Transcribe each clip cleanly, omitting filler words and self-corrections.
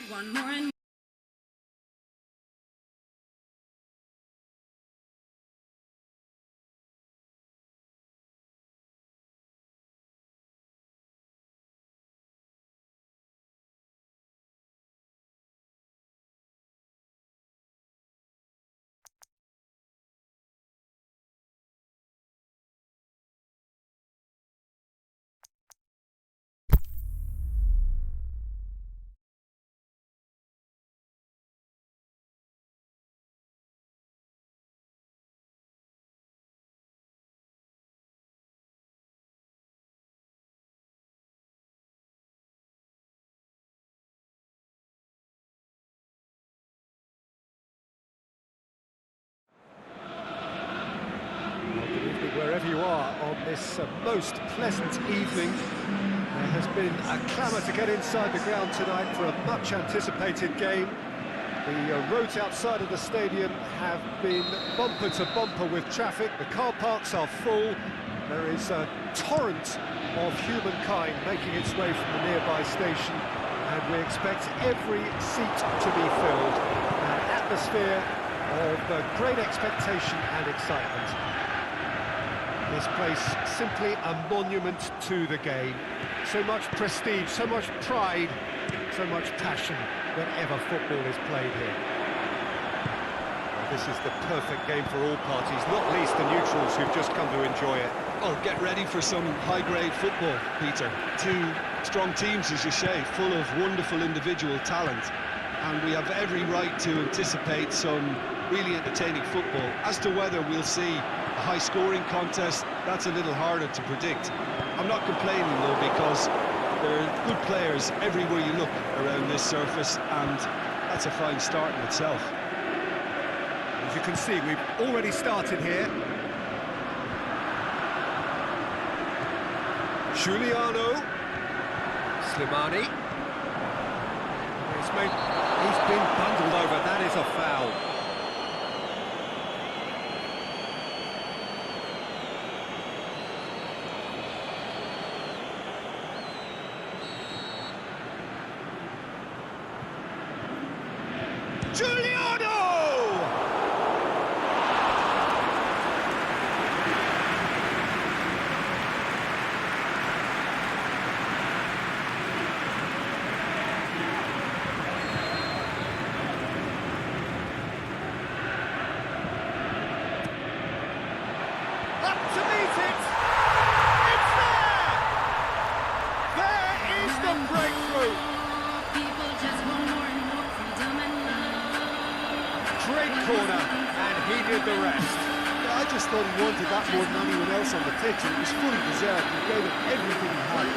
One more and wherever you are on this most pleasant evening. There has been a clamour to get inside the ground tonight for a much-anticipated game. The roads outside of the stadium have been bumper to bumper with traffic. The car parks are full. There is a torrent of humankind making its way from the nearby station, and we expect every seat to be filled. An atmosphere of great expectation and excitement. This place simply a monument to the game. So much prestige, so much pride, so much passion whenever football is played here. Well, this is the perfect game for all parties, not least the neutrals who've just come to enjoy it. Oh, get ready for some high-grade football, Peter. Two strong teams, as you say, full of wonderful individual talent. And we have every right to anticipate some really entertaining football. As to whether we'll see a high-scoring contest, that's a little harder to predict. I'm not complaining, though, because there are good players everywhere you look around this surface, and that's a fine start in itself. As you can see, we've already started here. Giuliano. Slimani. He's been bundled over. That is a foul. Giuliano! Up to meet it! It's there! There is the breakthrough! people just want more and more freedom and love. Great corner, and he did the rest. Yeah, I just thought he wanted that more than anyone else on the pitch, and it was fully deserved. He gave it everything he had.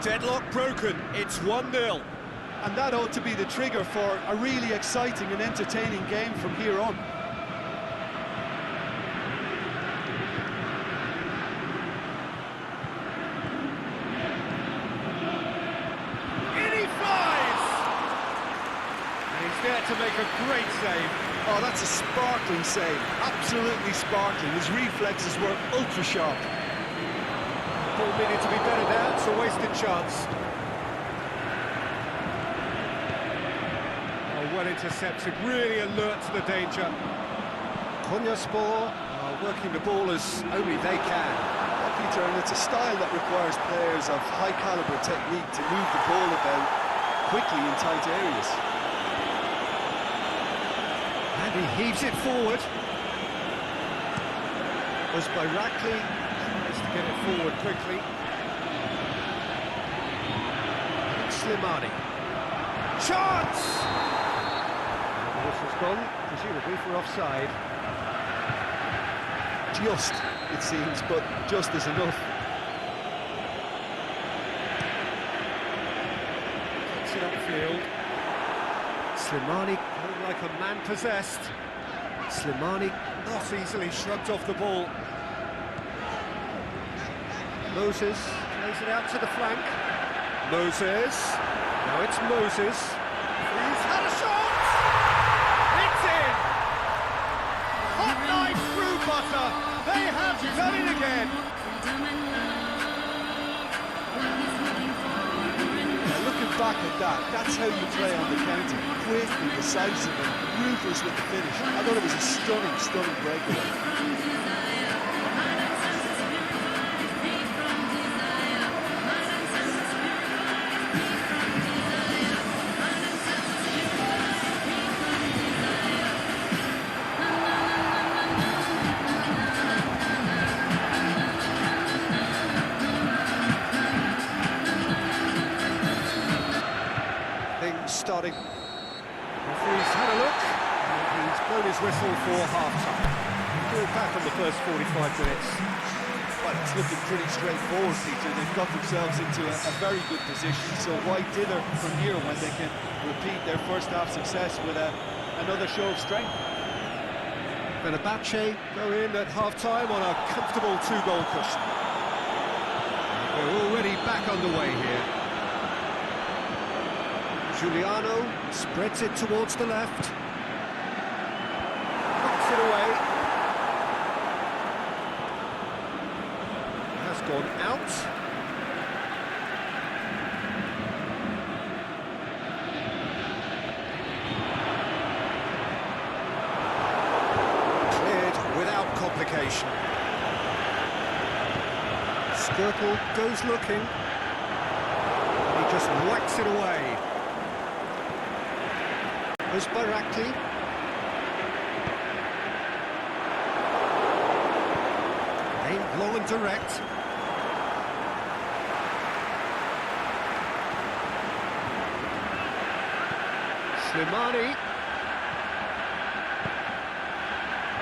Deadlock broken, it's 1-0. And that ought to be the trigger for a really exciting and entertaining game from here on. In he flies! And he's there to make a great save. Oh, that's a sparkling save. Absolutely sparkling. His reflexes were ultra-sharp. Ball needed to be better there, it's a wasted chance. Oh, well intercepted, really alert to the danger. Konyaspor are working the ball as only they can. Peter, and it's a style that requires players of high-caliber technique to move the ball about quickly in tight areas. And he heaves it forward. Was by Rackley, tries to get it forward quickly. Slimani. Chance! And the whistle's gone, presumably for offside. Just, it seems, but just is enough. Takes it upfield. Slimani looked like a man possessed. Slimani not easily shrugged off the ball. Moses plays it out to the flank. Moses. Now it's Moses. He's had a shot! It's in! Hot knife through butter. They have done it again. Freedom and love. What he's looking for, more and more. Now, looking back at that, that's how you play on the counter. Quick and decisive and ruthless with the finish. I thought it was a stunning, stunning breakaway. From desire, heart and senses purified, free from desire. Heart and senses purified, free from desire. Heart and senses purified, free from desire. Na na na na na na Things starting. Referee's had a look, and he's blown his whistle for half-time. We're back on the first 45 minutes. Well, it's looking pretty straightforward, Peter. They've got themselves into a very good position, so why dither from here when they can repeat their first half success with another show of strength? Fenerbahce go in at half-time on a comfortable two-goal cushion. We're already back underway here. Giuliano spreads it towards the left. Knocks it away. Has gone out. Cleared without complication. Skrtel goes looking. He just whacks it away. There's Barakli. Aimed long and direct. Slimani.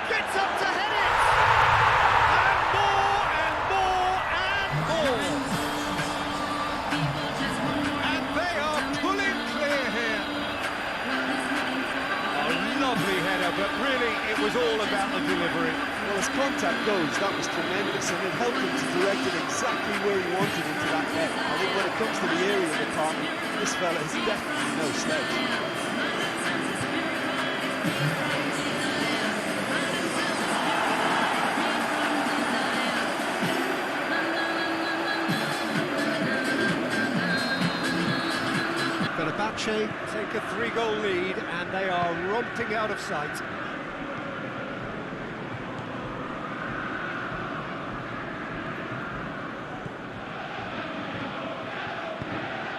Gets up to head it! And more, and more, and more! People just want more And they are pulling clear here. A lovely header, but really it was all about the delivery. Well, as contact goes, that was tremendous, and it helped him to direct it exactly where he wanted into that net. I think when it comes to the area department, this fella is definitely no slouch. Fenerbahce take a three-goal lead, and they are romping out of sight.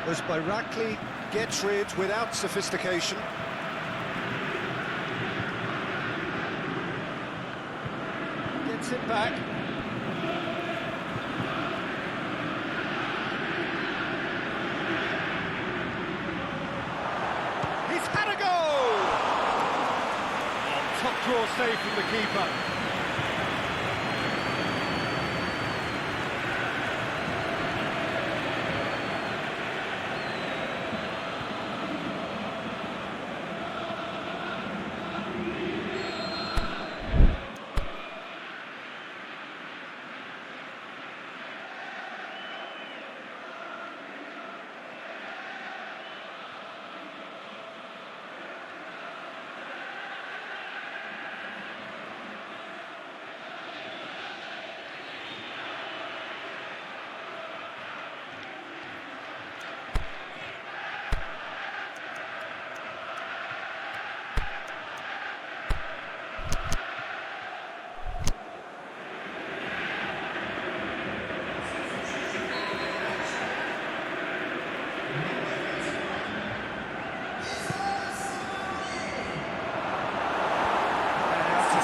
As Barakli gets rid without sophistication. Gets it back. He's had a goal! Oh, top draw save from the keeper.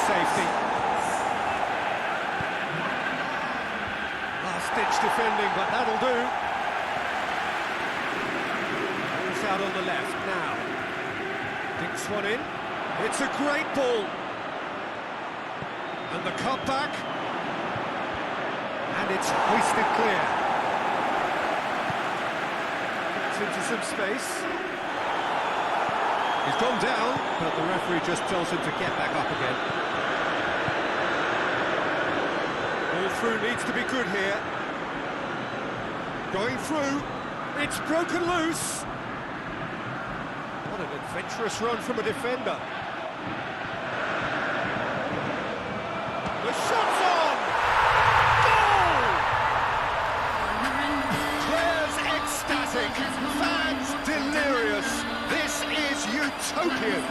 Safety. Last-ditch defending, but that'll do. He's out on the left now. Dinks one in. It's a great ball. And the cutback. And it's hoisted clear. Gets into some space. He's gone down, but the referee just tells him to get back up again. Ball through needs to be good here. Going through, it's broken loose. What an adventurous run from a defender. The shot's on! Goal! Players ecstatic, fans delirious. This is utopian.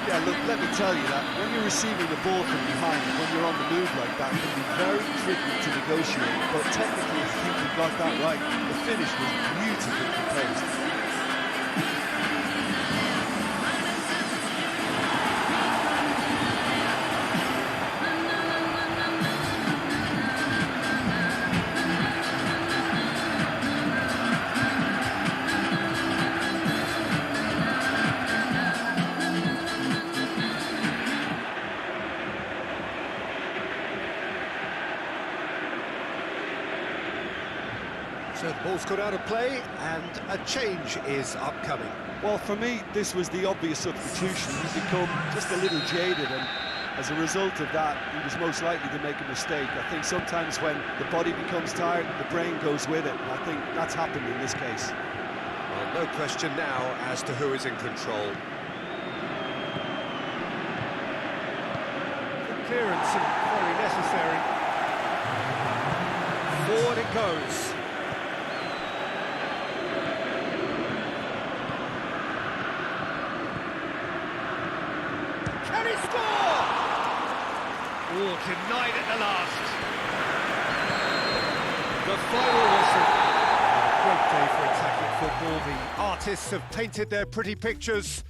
Yeah, look, let me tell you that when you're receiving the ball from behind, when you're on the move like that, it can be very tricky to negotiate. But technically, I think he got that right. The finish was beautifully composed. So the ball's got out of play, and a change is upcoming. Well, for me, this was the obvious substitution. He's become just a little jaded, and as a result of that, he was most likely to make a mistake. I think sometimes when the body becomes tired, the brain goes with it, and I think that's happened in this case. Well, no question now as to who is in control. The clearance very necessary. Forward it goes. Can he score? Oh, denied at the last. The final whistle. Great day for attacking football. The artists have painted their pretty pictures.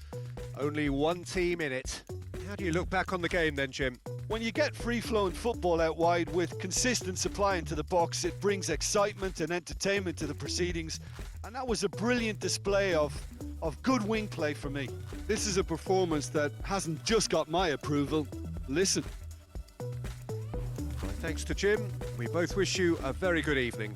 Only one team in it. How do you look back on the game then, Jim? When you get free-flowing football out wide with consistent supply into the box, it brings excitement and entertainment to the proceedings, and that was a brilliant display of good wing play for me. This is a performance that hasn't just got my approval. Listen. My thanks to Jim. We both wish you a very good evening.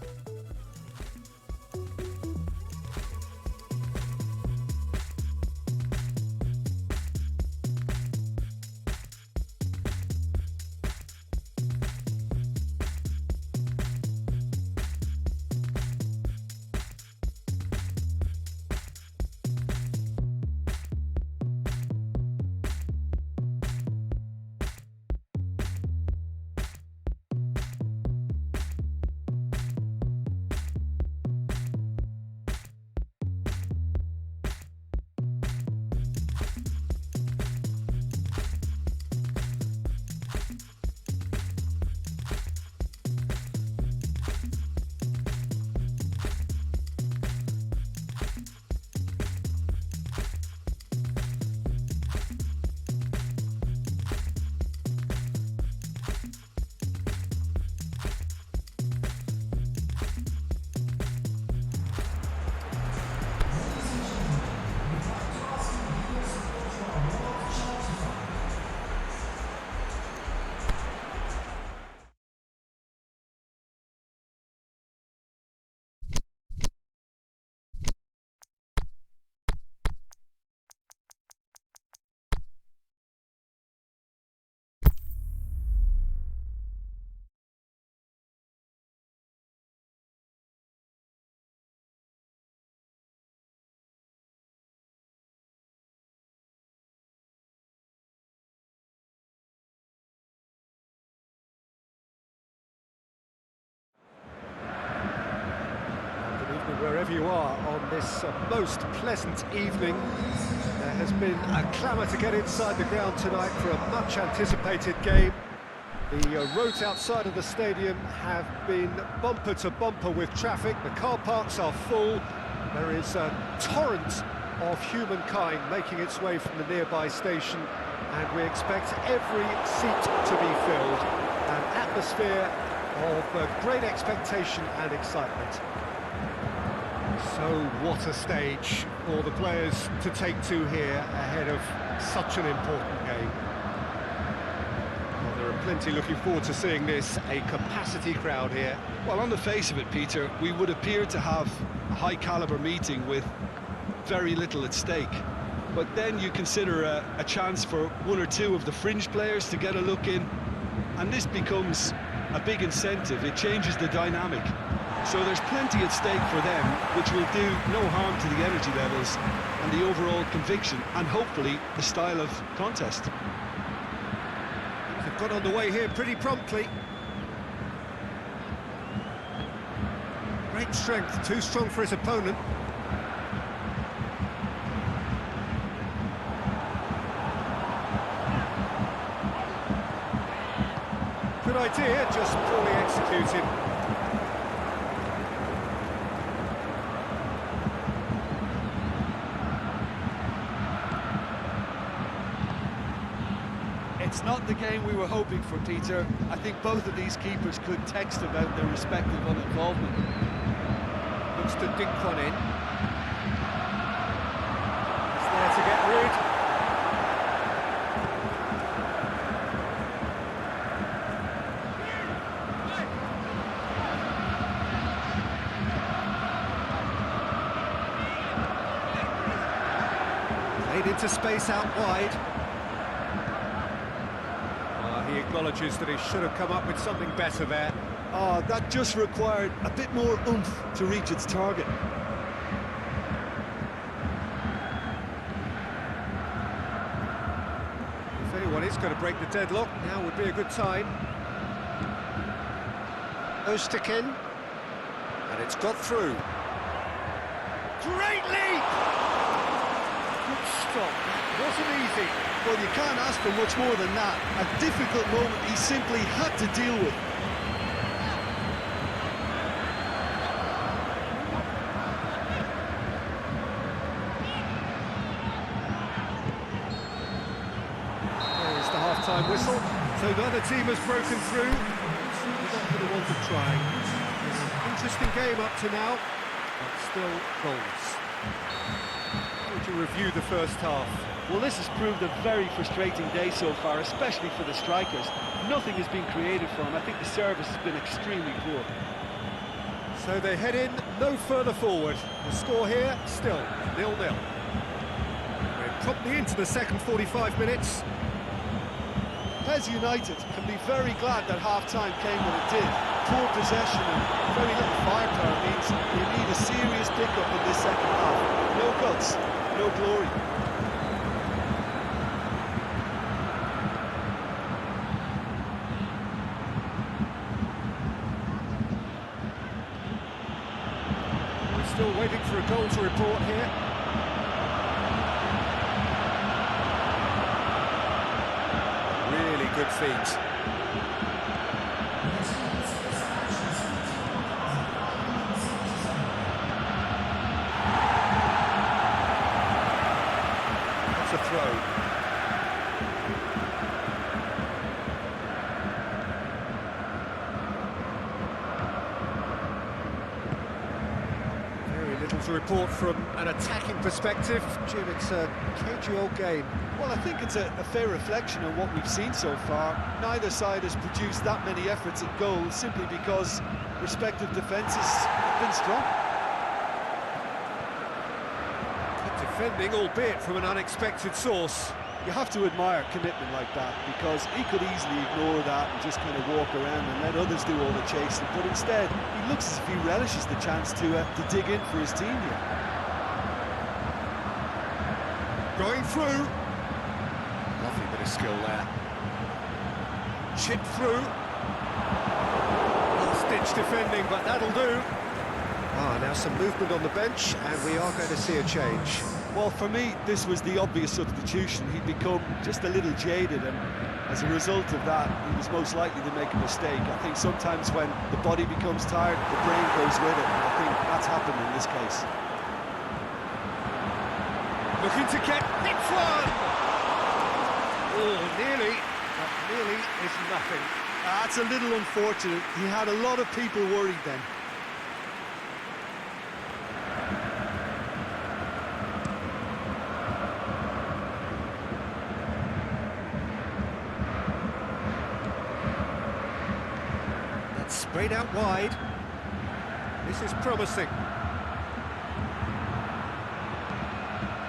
Wherever you are on this most pleasant evening, there has been a clamour to get inside the ground tonight for a much anticipated game. The roads outside of the stadium have been bumper to bumper with traffic. The car parks are full. There is a torrent of humankind making its way from the nearby station, and we expect every seat to be filled. An atmosphere of great expectation and excitement. So what a stage for the players to take to here ahead of such an important game. Well, there are plenty looking forward to seeing this. A capacity crowd here. Well, on the face of it, Peter, we would appear to have a high-caliber meeting with very little at stake. But then you consider a chance for one or two of the fringe players to get a look in, and this becomes a big incentive. It changes the dynamic. So there's plenty at stake for them, which will do no harm to the energy levels and the overall conviction, and hopefully the style of contest. They've got on the way here pretty promptly. Great strength, too strong for his opponent. Good idea, just poorly executed. It's not the game we were hoping for, Peter. I think both of these keepers could text about their respective uninvolvement. Looks to dink one in. It's there to get rid. Played into space out wide. He acknowledges that he should have come up with something better there. Oh, that just required a bit more oomph to reach its target. If anyone is going to break the deadlock, now would be a good time. No stick in. And it's got through. Great leap! Good stop. Wasn't easy. Well, you can't ask for much more than that. A difficult moment he simply had to deal with. There's the half-time whistle. So neither team has broken through. Not for the want of trying. Interesting game up to now, but still goals. How would you review the first half? Well, this has proved a very frustrating day so far, especially for the strikers. Nothing has been created for them. I think the service has been extremely poor. So they head in no further forward. The score here, still 0-0. We're promptly into the second 45 minutes. Pez United can be very glad that half-time came when it did. Poor possession and very little firepower means we need a serious pick-up in this second half. No guts, no glory. Still waiting for a goal to report here. Really good feet. That's a throw. To report from an attacking perspective. Jim, it's a cagey old game. Well, I think it's a fair reflection on what we've seen so far. Neither side has produced that many efforts at goal simply because respective defences have been strong. Good defending, albeit from an unexpected source. You have to admire commitment like that, because he could easily ignore that and just kind of walk around and let others do all the chasing, but instead he looks as if he relishes the chance to dig in for his team here. Going through. Lovely bit of skill there. Chip through. Last-ditch defending, but that'll do. Now some movement on the bench, and we are going to see a change. Well, for me, this was the obvious substitution. He'd become just a little jaded, and as a result of that, he was most likely to make a mistake. I think sometimes when the body becomes tired, the brain goes with it, and I think that's happened in this case. Looking to get this one! Oh, nearly, but nearly is nothing. That's a little unfortunate. He had a lot of people worried then. Straight out wide. This is promising.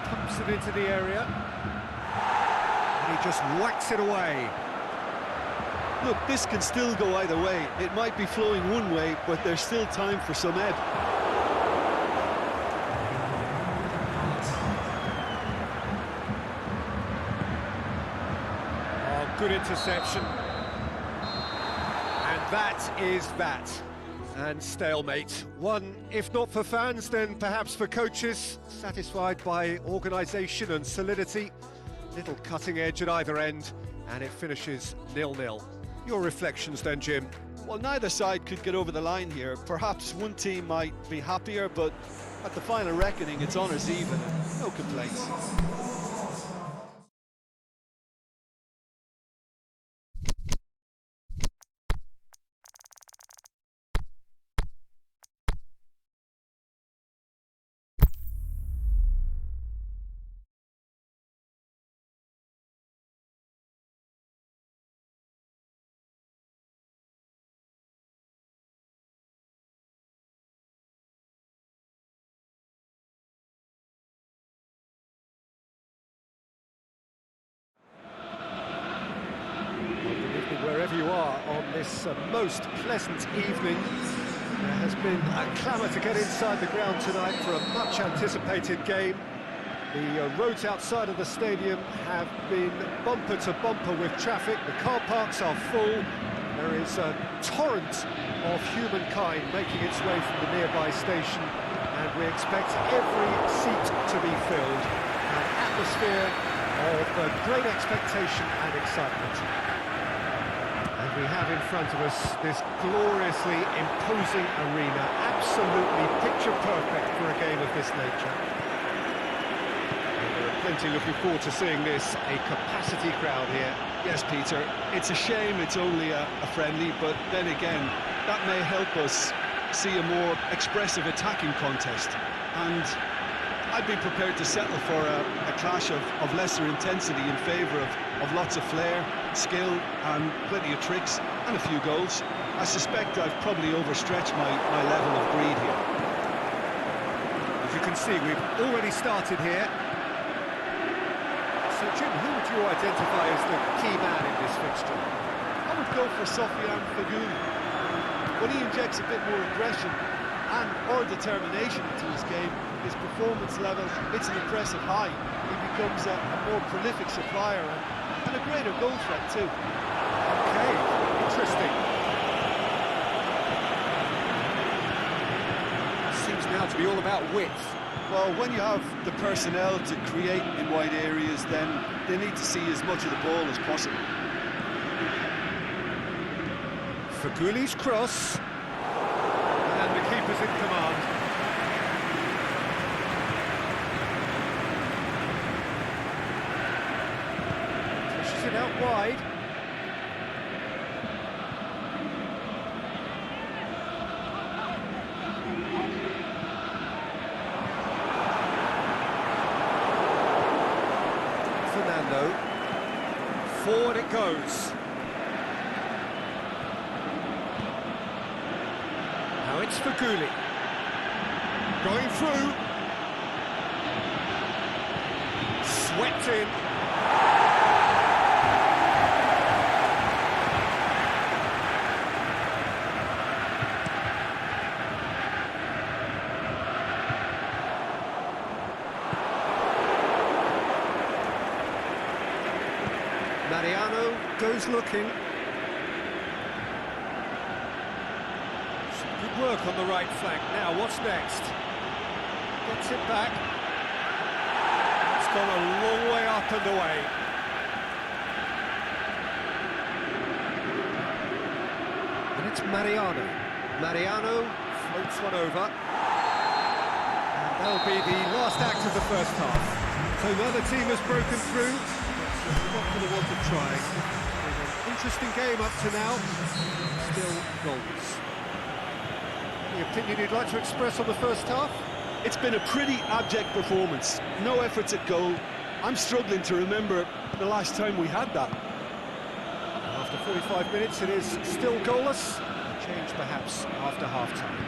Pumps it into the area. And he just whacks it away. Look, this can still go either way. It might be flowing one way, but there's still time for some ebb. Oh, good interception. And that is that. And stalemate. One, if not for fans, then perhaps for coaches, satisfied by organisation and solidity. Little cutting edge at either end, and it finishes 0-0. Your reflections then, Jim? Well, neither side could get over the line here. Perhaps one team might be happier, but at the final reckoning, it's honours even. No complaints. Wherever you are on this most pleasant evening, there has been a clamour to get inside the ground tonight for a much anticipated game. The roads outside of the stadium have been bumper to bumper with traffic. The car parks are full. There is a torrent of humankind making its way from the nearby station, and we expect every seat to be filled. An atmosphere of great expectation and excitement. And we have in front of us this gloriously imposing arena, absolutely picture perfect for a game of this nature. And there are plenty looking forward to seeing this, a capacity crowd here. Yes, Peter, it's a shame it's only a friendly, but then again, that may help us see a more expressive attacking contest. And I'd be prepared to settle for a clash of lesser intensity in favour of lots of flair, skill and plenty of tricks and a few goals. I suspect I've probably overstretched my level of greed here. As you can see, we've already started here. So Jim, who would you identify as the key man in this fixture? I would go for Sofiane Feghouli. When he injects a bit more aggression or determination into his game, his performance level, it's an impressive high. He becomes a more prolific supplier and a greater goal threat too. Okay, interesting. Seems now to be all about width. Well, when you have the personnel to create in wide areas, then they need to see as much of the ball as possible. Fegouli's cross. And the keeper's in command. Pushes it out wide. Fernando. Forward it goes. Now it's Feghouli. Going through. Swept in. Mariano goes looking. Some good work on the right flank. Now, what's next? Gets it back. It's gone a long way up and away. And it's Mariano. Mariano floats one over. And that'll be the last act of the first half. So the other team has broken through. Not for the want of trying. An interesting game up to now. Still goals. Any opinion you'd like to express on the first half? It's been a pretty abject performance. No efforts at goal. I'm struggling to remember the last time we had that. After 45 minutes, it is still goalless. Change perhaps, after half-time.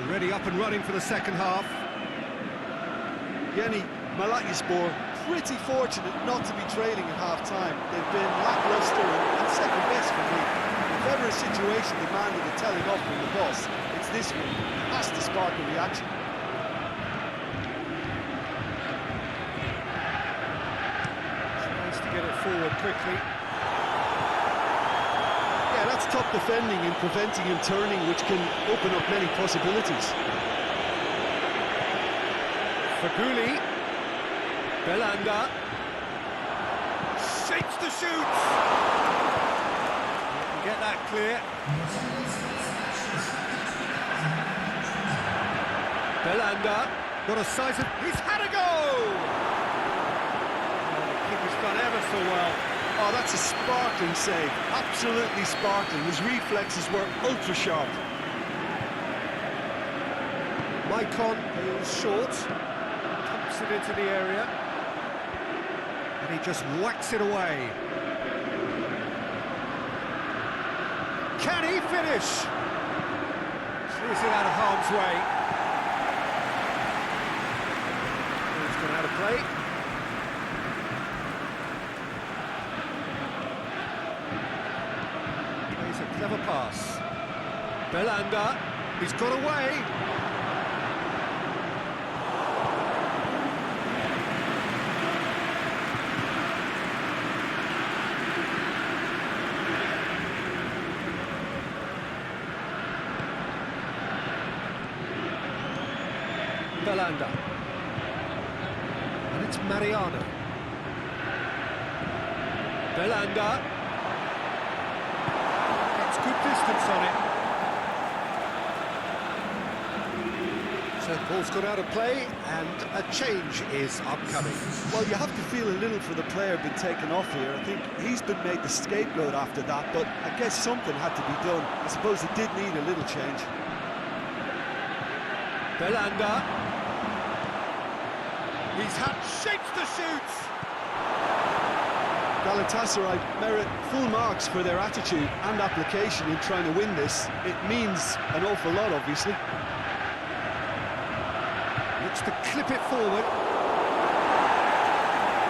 Already up and running for the second half. Yeni, Malatyaspor, pretty fortunate not to be trailing at half-time. They've been lacklustre and second best for me. If ever a situation demanded a telling off from the boss, it's this one. It has to spark a reaction. Tries to get it forward quickly. Yeah, that's top defending and preventing him turning, which can open up many possibilities. Faguli. Belanda. Shapes the shoot! Get that clear. Belanda. Got a size of... He's had a go! Oh, the keeper's done ever so well. Oh, that's a sparkling save. Absolutely sparkling. His reflexes were ultra-sharp. Maicon is short. Pumps it into the area. And he just whacks it away. Can he finish? Clears it out of harm's way. He's gone out of play. Plays a clever pass. Belanda. He's got away. Belanda. And it's Mariano. Belanda. Gets good distance on it. So the ball's gone out of play and a change is upcoming. Well, you have to feel a little for the player being taken off here. I think he's been made the scapegoat after that, but I guess something had to be done. I suppose it did need a little change. Belanda. He's had shapes to shoot. Galatasaray merit full marks for their attitude and application in trying to win this. It means an awful lot, obviously. Looks to clip it forward.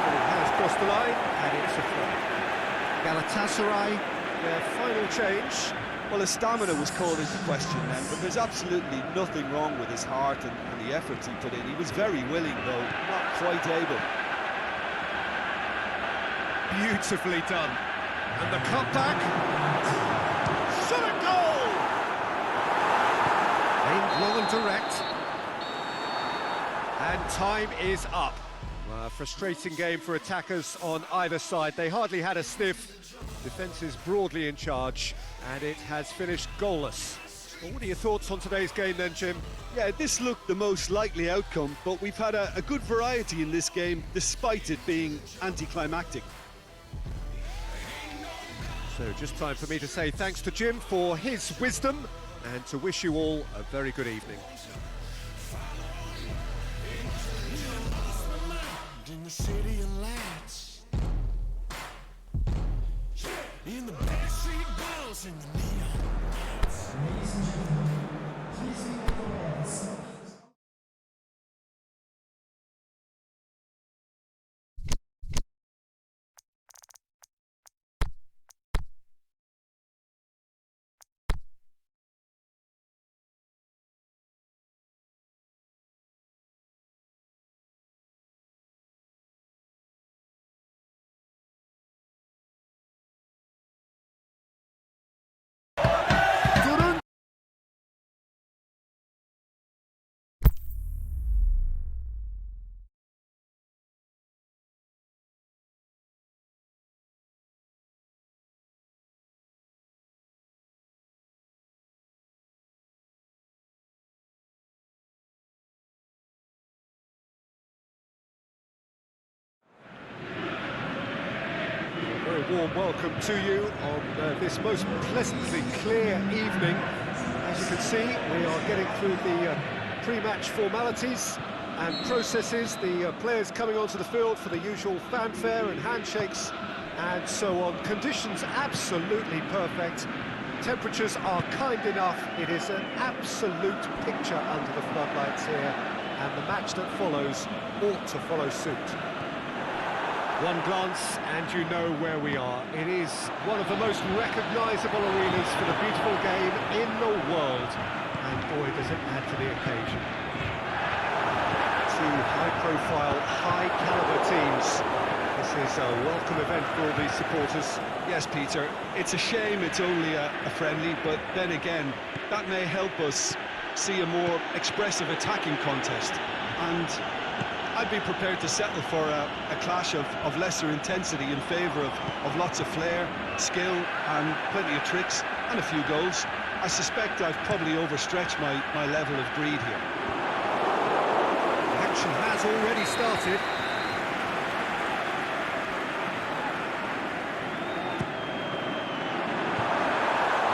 But it has crossed the line, and it's a throw. Galatasaray, their final change. Well, his stamina was called into question then, but there's absolutely nothing wrong with his heart and the efforts he put in. He was very willing, though, not quite able. Beautifully done. And the cutback. Shot a goal! Aimed long and direct. And time is up. Well, a frustrating game for attackers on either side. They hardly had a sniff. Defence is broadly in charge, and it has finished goalless. Well, what are your thoughts on today's game then, Jim? Yeah, this looked the most likely outcome, but we've had a good variety in this game, despite it being anticlimactic. So just time for me to say thanks to Jim for his wisdom, and to wish you all a very good evening. In the city of lights, in the backstreet balls and the neon lights. Ladies and gentlemen, please make your hands. Warm welcome to you on this most pleasantly clear evening. As you can see, we are getting through the pre-match formalities and processes, the players coming onto the field for the usual fanfare and handshakes and so on. Conditions absolutely perfect, Temperatures are kind enough. It is an absolute picture under the floodlights here, and the match that follows ought to follow suit. One glance and you know where we are. It is one of the most recognisable arenas for the beautiful game in the world, and boy does it add to the occasion. Two high-profile, high-caliber teams. This is a welcome event for all these supporters. Yes, Peter, it's a shame it's only a friendly, but then again, that may help us see a more expressive attacking contest. And I'd be prepared to settle for a clash of lesser intensity in favour of lots of flair, skill, and plenty of tricks, and a few goals. I suspect I've probably overstretched my level of greed here. Action has already started.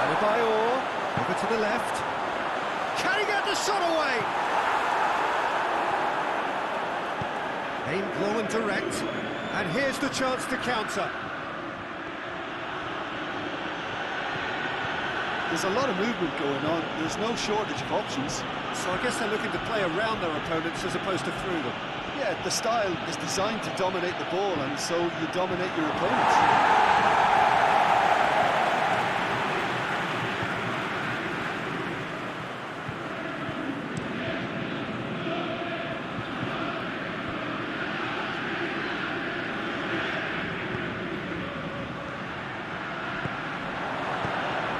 Adebayor, over to the left. Can he get the shot away? Aimed low and direct, and here's the chance to counter. There's a lot of movement going on. There's no shortage of options. So I guess they're looking to play around their opponents as opposed to through them. Yeah, the style is designed to dominate the ball, and so you dominate your opponents.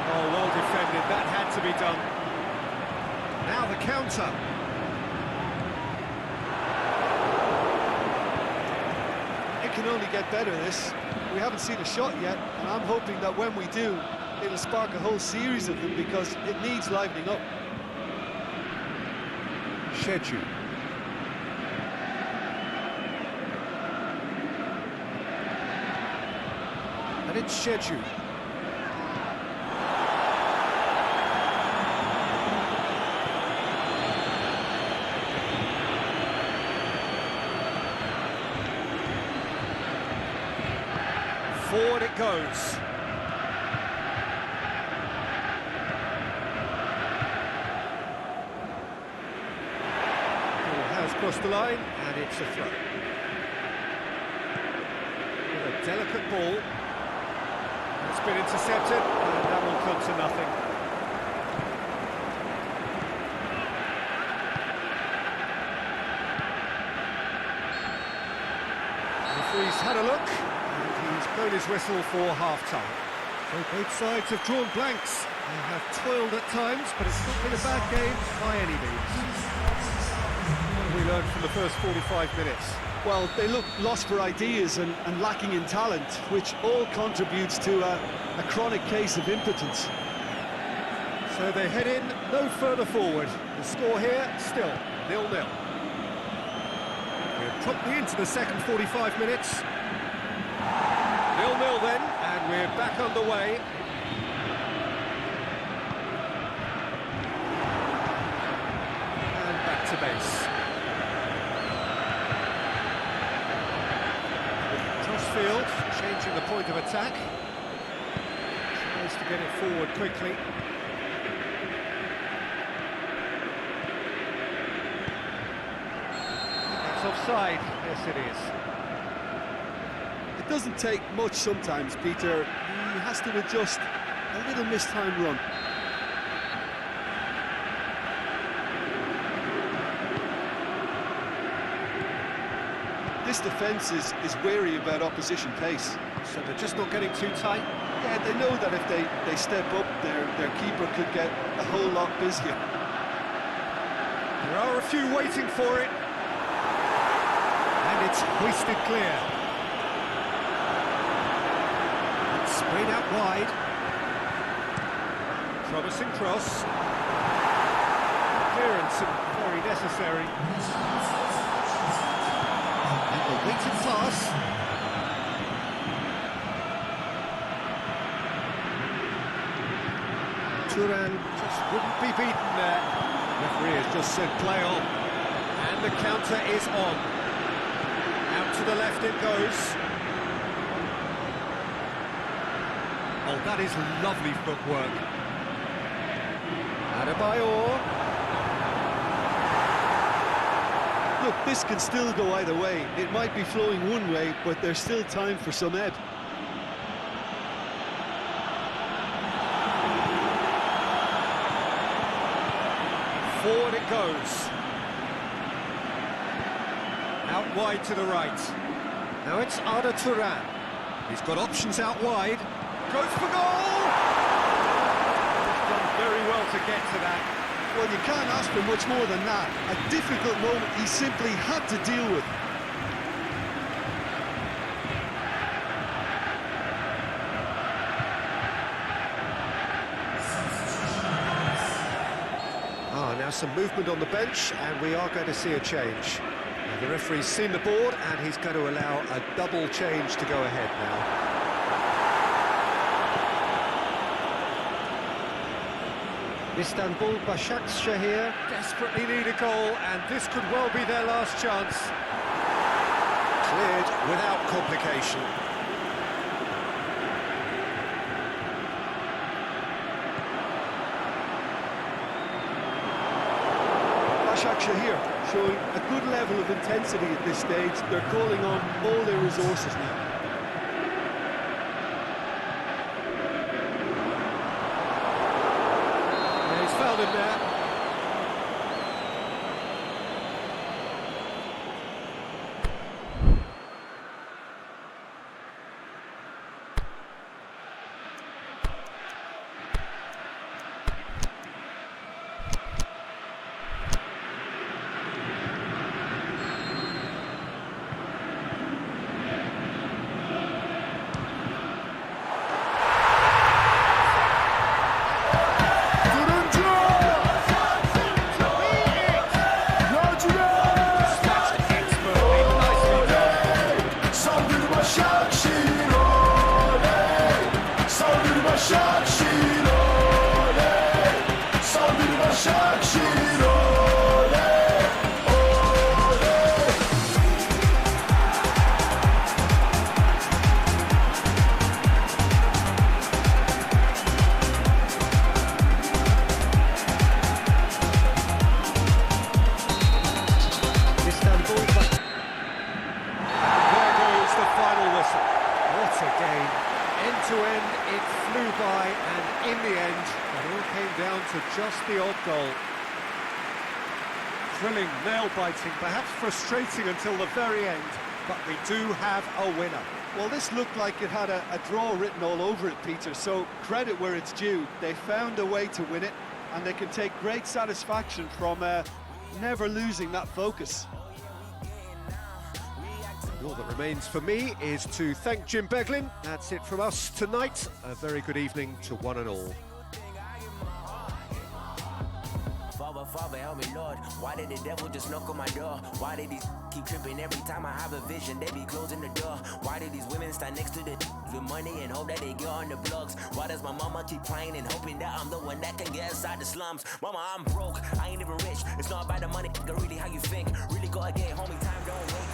Oh, well defended. That had to be done. Now the counter. It can only get better, this. We haven't seen a shot yet, and I'm hoping that when we do, it'll spark a whole series of them, because it needs livening up. Stsl. And it's Stsl. Forward it goes. Ball has crossed the line, and it's a throw. With a delicate ball. It's been intercepted, and that will come to nothing. The referee's had a look. He's blown his whistle for half-time. So both sides have drawn blanks. They have toiled at times, but it's not been a bad game by any means. What have we learned from the first 45 minutes? Well, they look lost for ideas and lacking in talent, which all contributes to a chronic case of impotence. So they head in no further forward. The score here, still 0-0. We're promptly into the second 45 minutes. 0-0 then, and we're back underway. And back to base. Field, changing the point of attack. Tries to get it forward quickly. That's offside. Yes, it is. It doesn't take much sometimes, Peter. He has to adjust a little mistimed run. This defence is wary about opposition pace. So they're just not getting too tight? Yeah, they know that if they step up, their keeper could get a whole lot busier. There are a few waiting for it. And it's hoisted clear. It's sprayed out wide. Promising cross. Clearance and very necessary. And the weighted pass. Turan just wouldn't be beaten there. Referee has just said play on. And the counter is on. Out to the left it goes. Oh, that is lovely footwork. Adebayor. Look, this can still go either way. It might be flowing one way, but there's still time for some ebb. Forward it goes. Out wide to the right. Now it's Arda Turan. He's got options out wide. Goes for goal! He's done very well to get to that. Well, you can't ask for much more than that. A difficult moment he simply had to deal with. Now some movement on the bench, and we are going to see a change. Now, the referee's seen the board, and he's going to allow a double change to go ahead now. Istanbul Başakşehir desperately need a goal, and this could well be their last chance. Cleared without complication. Başakşehir showing a good level of intensity at this stage. They're calling on all their resources now. Yeah, he's fouled him there. End-to-end, it flew by, and in the end, it all came down to just the odd goal. Thrilling, nail-biting, perhaps frustrating until the very end, but we do have a winner. Well, this looked like it had a draw written all over it, Peter, so credit where it's due. They found a way to win it, and they can take great satisfaction from never losing that focus. All that remains for me is to thank Jim Beglin. That's it from us tonight. A very good evening to one and all. Father, help me, Lord. Why did the devil just knock on my door? Why did these keep tripping every time I have a vision? They be closing the door. Why did these women stand next to the with money and hope that they get on the blogs? Why does my mama keep crying and hoping that I'm the one that can get inside the slums? Mama, I'm broke. I ain't even rich. It's not about the money, really how you think. Really go again, homie. Time don't wait.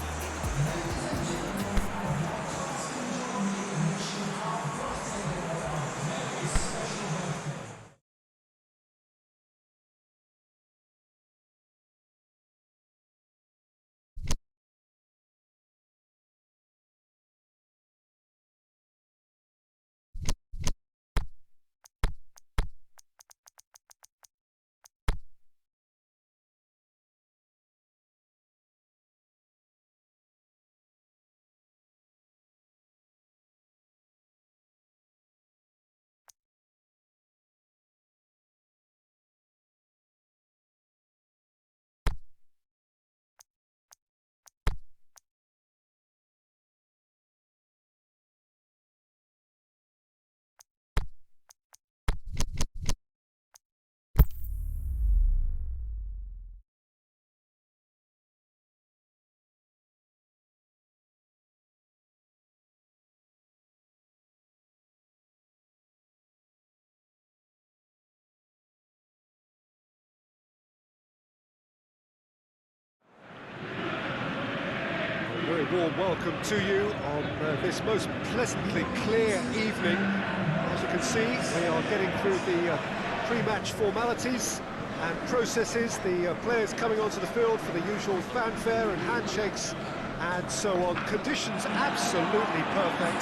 Very warm welcome to you on this most pleasantly clear evening. As you can can see, we are getting through the pre-match formalities and processes, the players coming onto the field for the usual fanfare and handshakes and so on. Conditions absolutely perfect.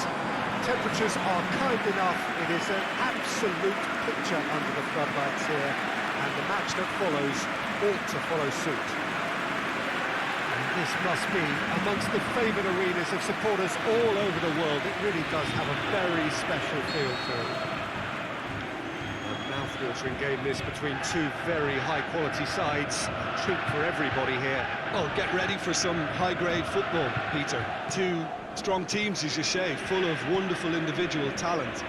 Temperatures are kind enough. It is an absolute picture under the floodlights here, and the match that follows ought to follow suit. And this must be amongst the favoured arenas of supporters all over the world. It really does have a very special feel to it. A mouth-watering game this between two very high-quality sides. A treat for everybody here. Well, get ready for some high-grade football, Peter. Two strong teams, as you say, full of wonderful individual talent.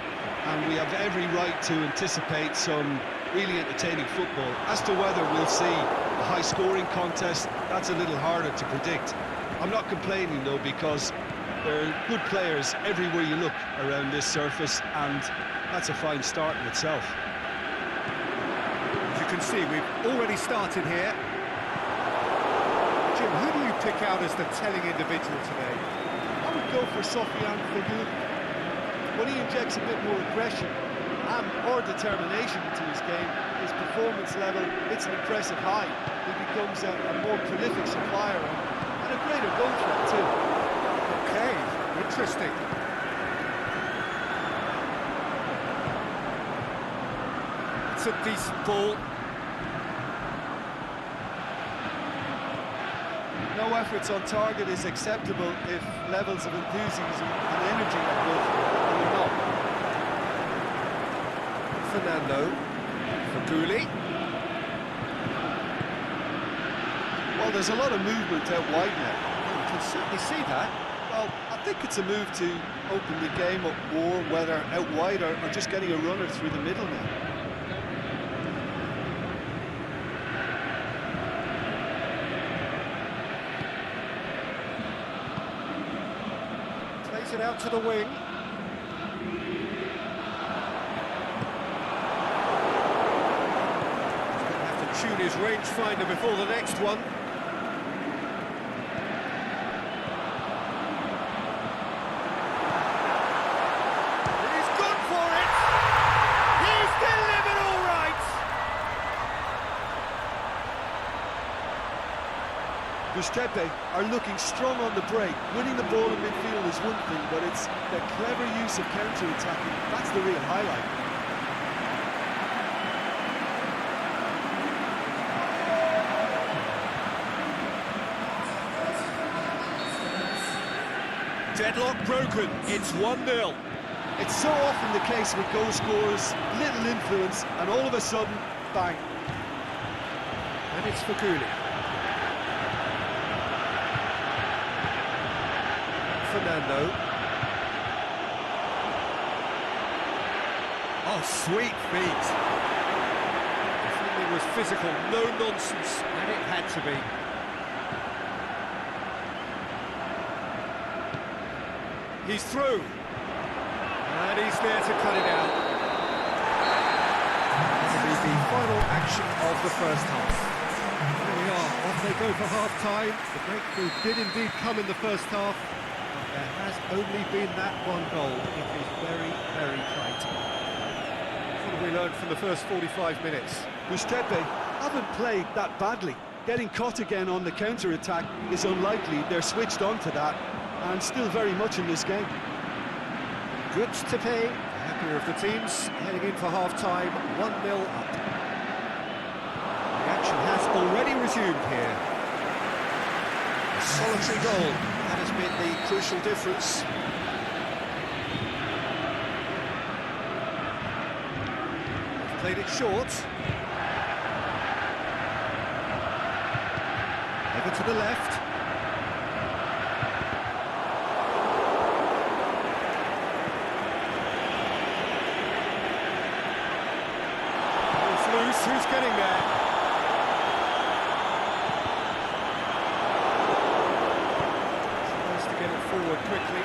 And we have every right to anticipate some really entertaining football. As to whether we'll see a high-scoring contest, that's a little harder to predict. I'm not complaining, though, because there are good players everywhere you look around this surface, and that's a fine start in itself. As you can see, we've already started here. Jim, who do you pick out as the telling individual today? I would go for Sofiane Feghouli. When he injects a bit more aggression or determination into his game, his performance level, it's an impressive high. He becomes a more prolific supplier and a greater goal threat too. Okay, interesting. It's a decent ball. No efforts on target is acceptable if levels of enthusiasm and energy are good, and they're not. Fernando, Feghouli. Well, there's a lot of movement out wide now. You can certainly see that. Well, I think it's a move to open the game up more, whether out wide or just getting a runner through the middle now. Plays it out to the wing. He's going to have to tune his rangefinder before the next one. He's gone for it! He's delivered all right! Stsl are looking strong on the break. Winning the ball in midfield is one thing, but it's the clever use of counter-attacking. That's the real highlight. Deadlock broken. It's 1-0. It's so often the case with goal scorers, little influence, and all of a sudden, bang. And it's Feghouli. Fernando. Oh, sweet feet. It was physical, no nonsense, and it had to be. He's through. And he's there to cut it out. This is the final action of the first half. Here we are, off they go for half-time. The breakthrough did indeed come in the first half. There has only been that one goal. It is very, very tight. What have we learned from the first 45 minutes? Stsl haven't played that badly. Getting caught again on the counter-attack is unlikely. They're switched on to that and still very much in this game. Good to pay. Happier of the teams heading in for half-time, 1-0 up. The action has already resumed here. A solitary goal. That has been the crucial difference. Played it short. Over to the left. Ball's loose. Who's getting there? Get it forward quickly.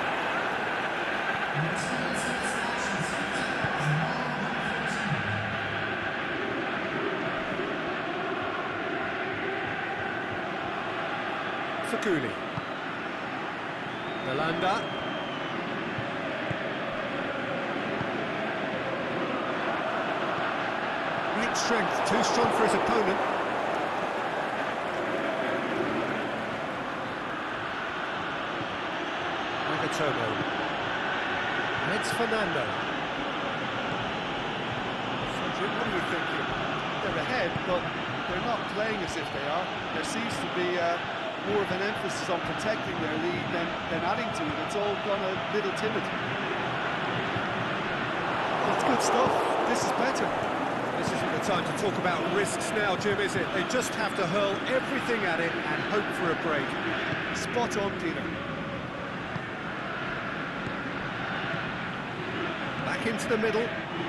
Feghouli. Belanda. great strength, too strong for his opponent. Nagatomo. And it's Fernando. So, Jim, what are you thinking? They're ahead, but they're not playing as if they are. There seems to be more of an emphasis on protecting their lead than adding to it. It's all gone a little timid. That's good stuff. This is better. This isn't the time to talk about risks now, Jim, is it? They just have to hurl everything at it and hope for a break. Spot on, Peter. Back into the middle.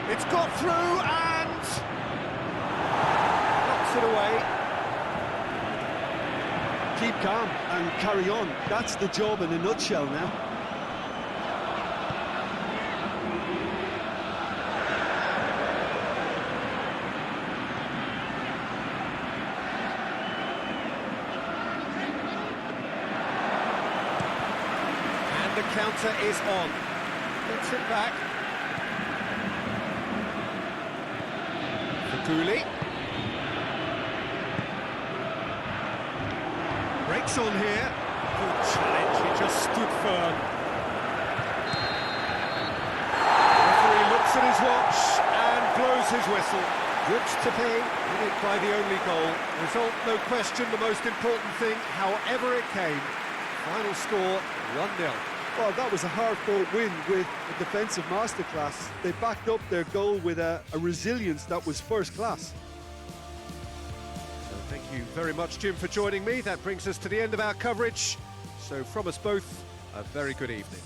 It's got through and knocks it away. Keep calm and carry on. That's the job in a nutshell now. And the counter is on. Gets it back. Faguli. Breaks on here. Good challenge, he just stood firm. Referee looks at his watch and blows his whistle. Grips to pay, win it by the only goal. Result, no question, the most important thing, however it came. Final score, 1-0. Well, that was a hard-fought win with a defensive masterclass. They backed up their goal with a resilience that was first class. So thank you very much, Jim, for joining me. That brings us to the end of our coverage. So from us both, a very good evening.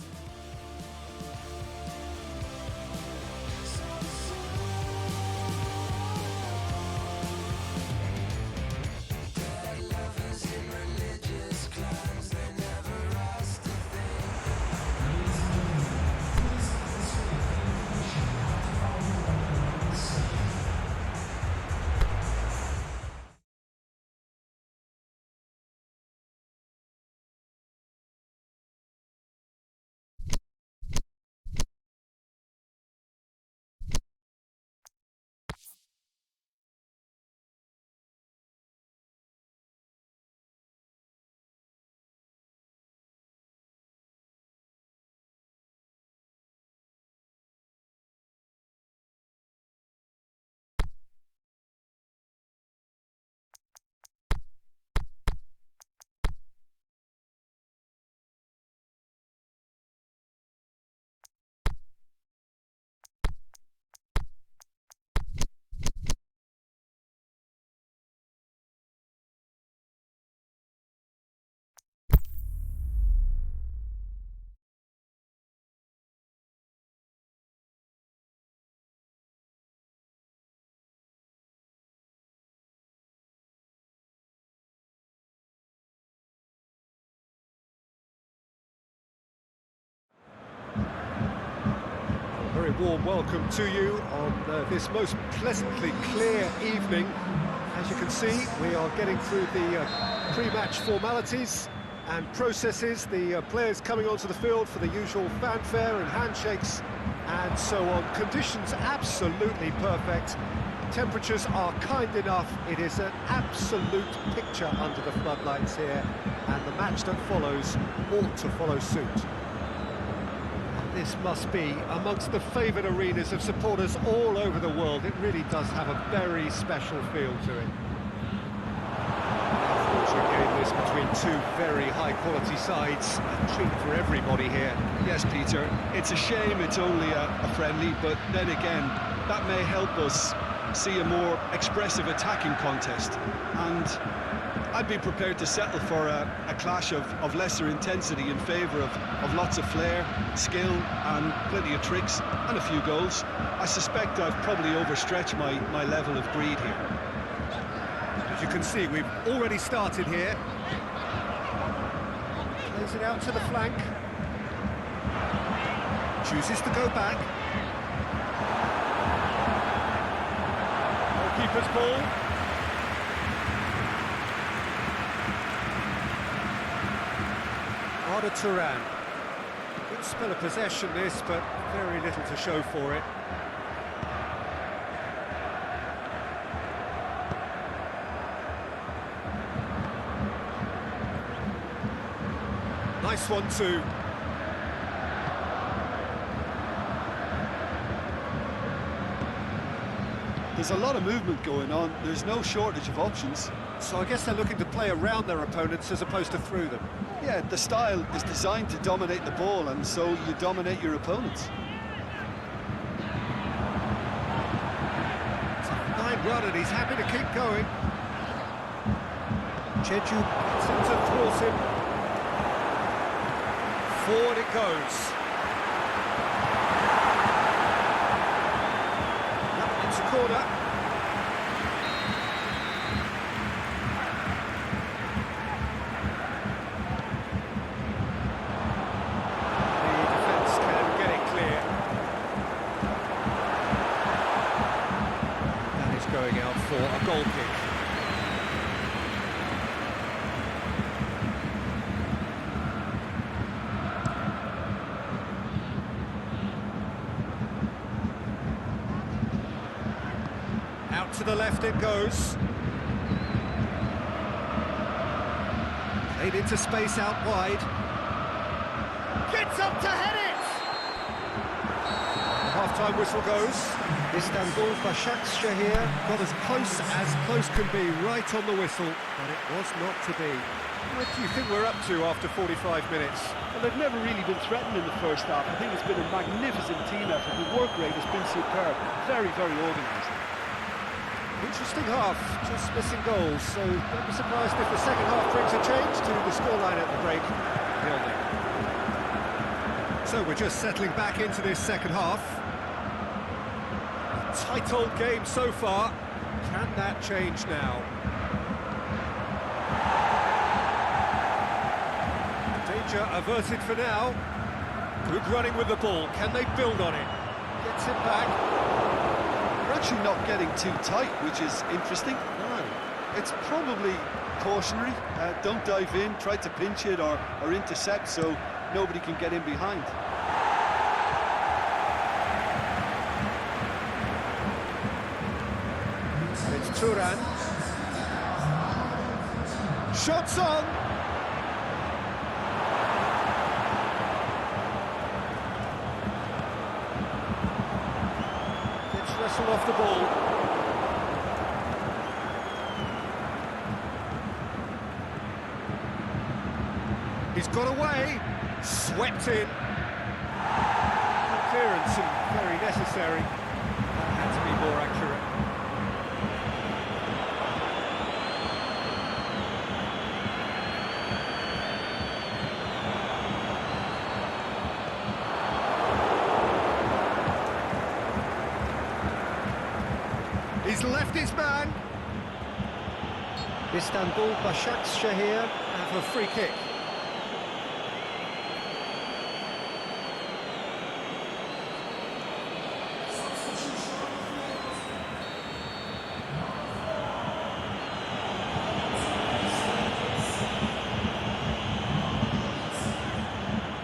Very warm welcome to you on this most pleasantly clear evening. As you can see, we are getting through the pre-match formalities and processes, the players coming onto the field for the usual fanfare and handshakes and so on. Conditions absolutely perfect. Temperatures are kind enough. It is an absolute picture under the floodlights here, and the match that follows ought to follow suit. This must be amongst the favoured arenas of supporters all over the world. It really does have a very special feel to it. Unfortunate game this between two very high-quality sides. A treat for everybody here. Yes, Peter, it's a shame it's only a friendly, but then again, that may help us see a more expressive attacking contest. And I'd be prepared to settle for a clash of lesser intensity in favour of lots of flair, skill and plenty of tricks and a few goals. I suspect I've probably overstretched my level of greed here. As you can see, we've already started here. Plays it out to the flank. Chooses to go back. Goalkeeper's ball. Arda Turan. Good spell of possession this, but very little to show for it. Nice one too. There's a lot of movement going on. There's no shortage of options. So I guess they're looking to play around their opponents as opposed to through them. Yeah, the style is designed to dominate the ball, and so you dominate your opponents. It's a fine run and he's happy to keep going. Cheju gets him to thwart him. Forward it goes. It's a corner. The defence can get it clear. That is going out for a goal kick. Out to the left it goes. Played into space out wide. Gets up to head it! The half-time whistle goes. Istanbul Başakşehir got as close can be, right on the whistle, but it was not to be. What do you think we're up to after 45 minutes? Well, they've never really been threatened in the first half. I think it's been a magnificent team effort. The work rate has been superb. Very, very organised. Interesting half, just missing goals, so don't be surprised if the second half brings a change to the scoreline at the break. 0-0. So we're just settling back into this second half. A tight old game so far. Can that change now? Danger averted for now. Good running with the ball. Can they build on it? Gets it back. We're actually not getting too tight, which is interesting. No. It's probably cautionary. Don't dive in, try to pinch it or intercept so nobody can get in behind. And it's Turan. Shots on! Gets wrestled off the ball. He's got away, swept in. Good clearance and very necessary. That had to be more accurate. He's left his man. Istanbul Başakşehir have a free kick.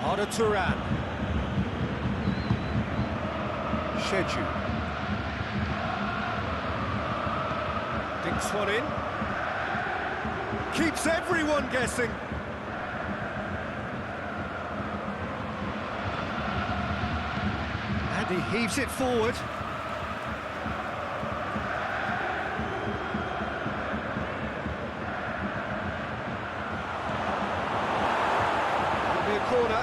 Arda Turan. Sheju. Dinks one in. Keeps everyone guessing. And he heaves it forward. It'll be a corner.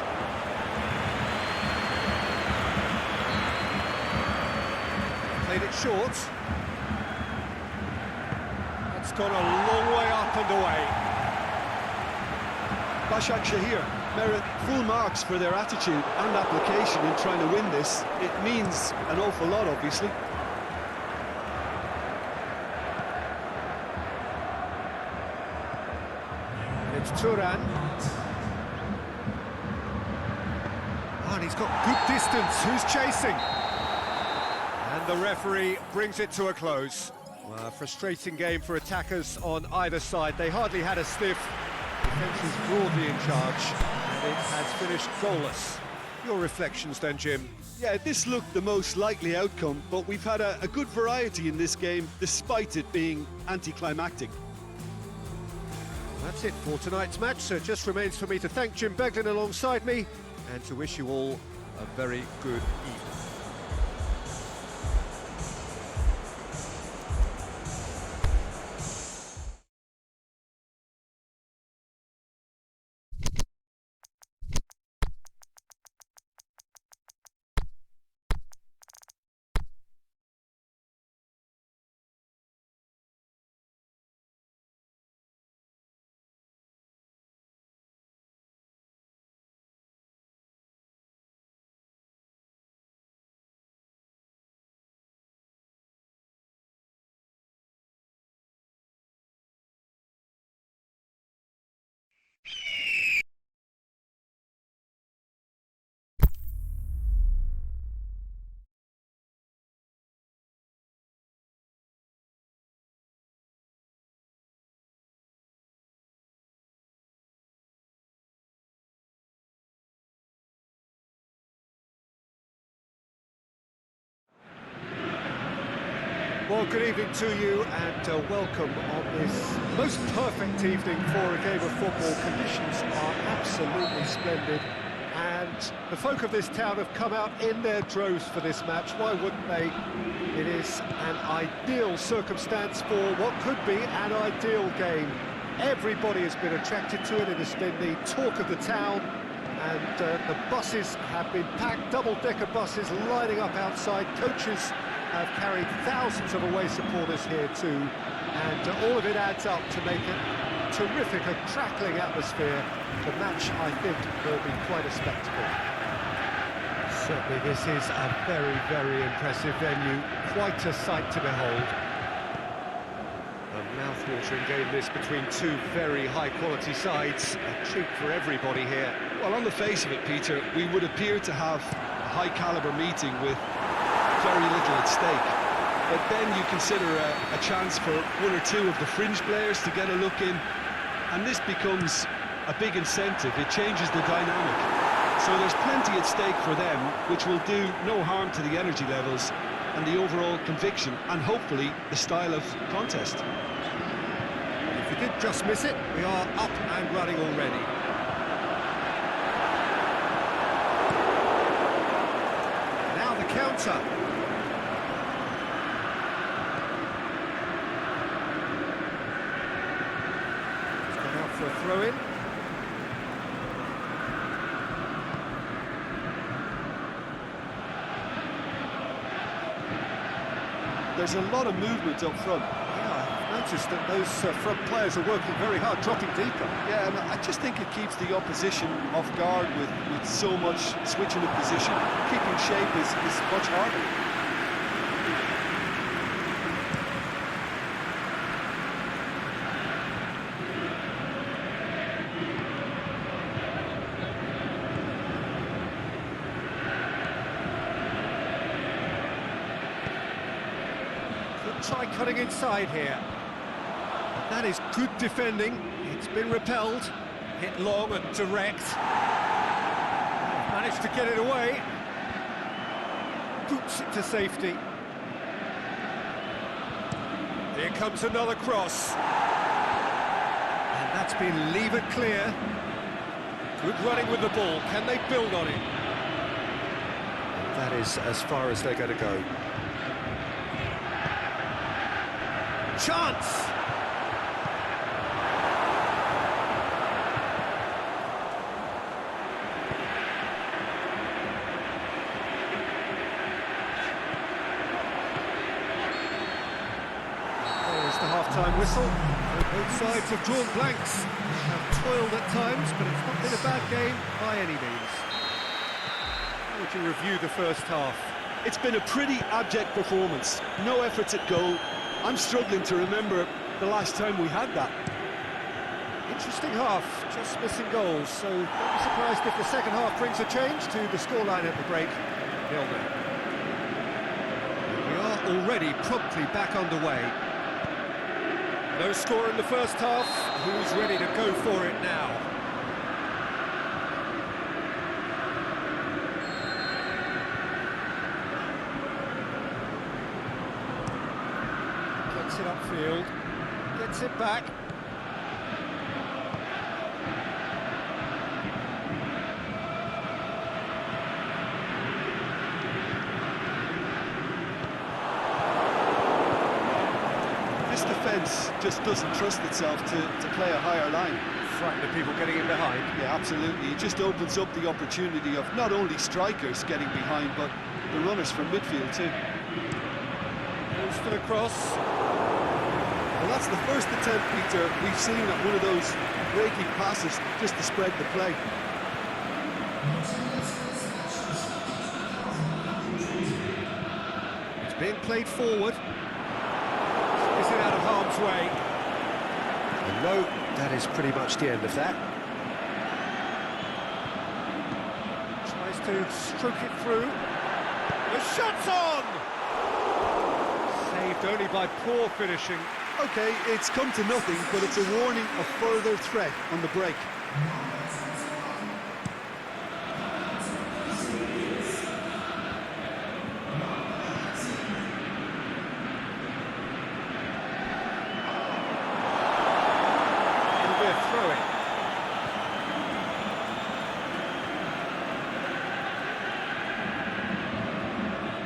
Played it short. It's gone a long way up and away. Başakşehir merit full marks for their attitude and application in trying to win this. It means an awful lot, obviously. It's Turan. Oh, and he's got good distance. Who's chasing? And the referee brings it to a close. Well, a frustrating game for attackers on either side. They hardly had a sniff. Defence is broadly in charge, and it has finished goalless. Your reflections then, Jim? Yeah, this looked the most likely outcome, but we've had a good variety in this game, despite it being anticlimactic. That's it for tonight's match, so it just remains for me to thank Jim Beglin alongside me and to wish you all a very good evening. Well, good evening to you and welcome on this most perfect evening for a game of football. Conditions are absolutely splendid and the folk of this town have come out in their droves for this match. Why wouldn't they? It is an ideal circumstance for what could be an ideal game. Everybody has been attracted to it. It has been the talk of the town and the buses have been packed, double-decker buses lining up outside. Coaches have carried thousands of away supporters here too, and all of it adds up to make it terrific, a crackling atmosphere. The match, I think, will be quite a spectacle. Certainly this is a very, very impressive venue, quite a sight to behold. A mouth-watering game this between two very high-quality sides, a treat for everybody here. Well, on the face of it, Peter, we would appear to have a high-caliber meeting with very little at stake. But then you consider a chance for one or two of the fringe players to get a look in, and this becomes a big incentive. It changes the dynamic. So there's plenty at stake for them, which will do no harm to the energy levels and the overall conviction, and hopefully the style of contest. If you did just miss it, we are up and running already. Now the counter. For a throw-in. There's a lot of movement up front. Yeah, I've noticed that those front players are working very hard, dropping deeper. Yeah, and I just think it keeps the opposition off guard with so much switching of position. Keeping shape is much harder. Try cutting inside here. That is good defending. It's been repelled. Hit long and direct. Managed to get it away. Boots it to safety. Here comes another cross. And that's been levered clear. Good running with the ball. Can they build on it? That is as far as they're going to go. Chance! There's the half-time whistle. Both sides have drawn blanks, have toiled at times, but it's not been a bad game by any means. How would you review the first half? It's been a pretty abject performance. No efforts at goal. I'm struggling to remember the last time we had that. Interesting half, just missing goals, so don't be surprised if the second half brings a change to the scoreline at the break. 0-0. We are already promptly back underway. No score in the first half. Who's ready to go for it now? Gets it upfield, gets it back. This defence just doesn't trust itself to play a higher line. Frightened of people getting in behind. Yeah, absolutely. It just opens up the opportunity of not only strikers getting behind, but the runners from midfield too. Goes for the cross. Well, that's the first attempt, Peter, we've seen at one of those breaking passes just to spread the play. It's being played forward. Is it out of harm's way? And no, that is pretty much the end of that. Tries to stroke it through. The shot's on! Saved only by poor finishing. Okay, it's come to nothing, but it's a warning of further threat on the break. It'll be a throw-in.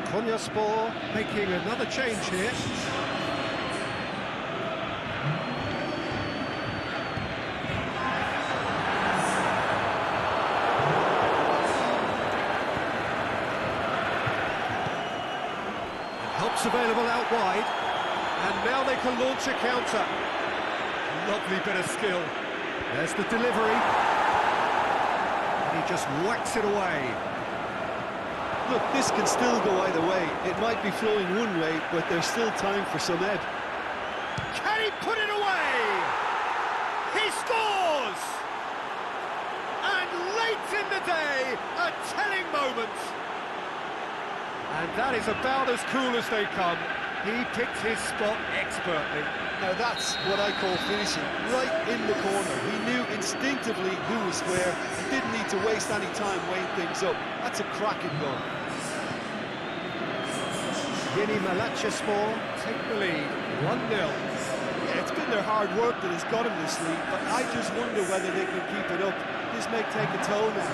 Konyaspor making another change here. Help's available out wide, and now they can launch a counter. Lovely bit of skill. There's the delivery. And he just whacks it away. Look, this can still go either way. It might be flowing one way, but there's still time for some ebb. Can he put it away? He scores! And late in the day, a telling moment. And that is about as cool as they come. He picked his spot expertly. Now that's what I call finishing, right in the corner. He knew instinctively who was where, and didn't need to waste any time weighing things up. That's a cracking goal. Yeni Malatyaspor take the lead, 1-0. Yeah, it's been their hard work that has got him this lead, but I just wonder whether they can keep it up. This may take a toll now.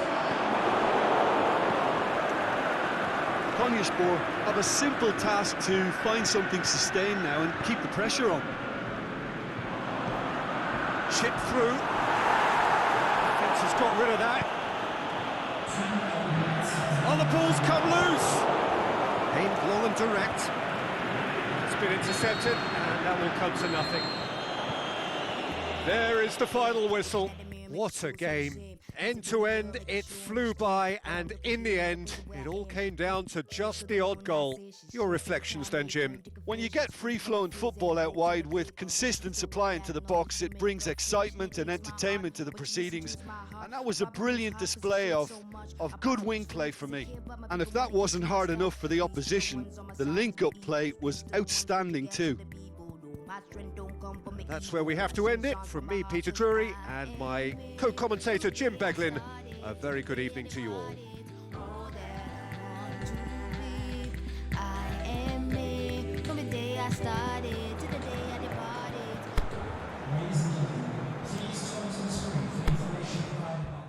Konyaspor have a simple task to find something sustained now and keep the pressure on. Chip through. Defence has got rid of that. Oh, the ball's come loose. Aimed long and direct. It's been intercepted, and that will come to nothing. There is the final whistle. What a game. End to end, it flew by, and in the end, it all came down to just the odd goal. Your reflections then, Jim? When you get free-flowing football out wide with consistent supply into the box, it brings excitement and entertainment to the proceedings, and that was a brilliant display of good wing play for me. And if that wasn't hard enough for the opposition, the link-up play was outstanding too. That's where we have to end it. From me, Peter Drury, and my co-commentator, Jim Beglin, a very good evening to you all. I am me from the day I started to the day I departed. Ladies and gentlemen, please turn to the screen for information provided by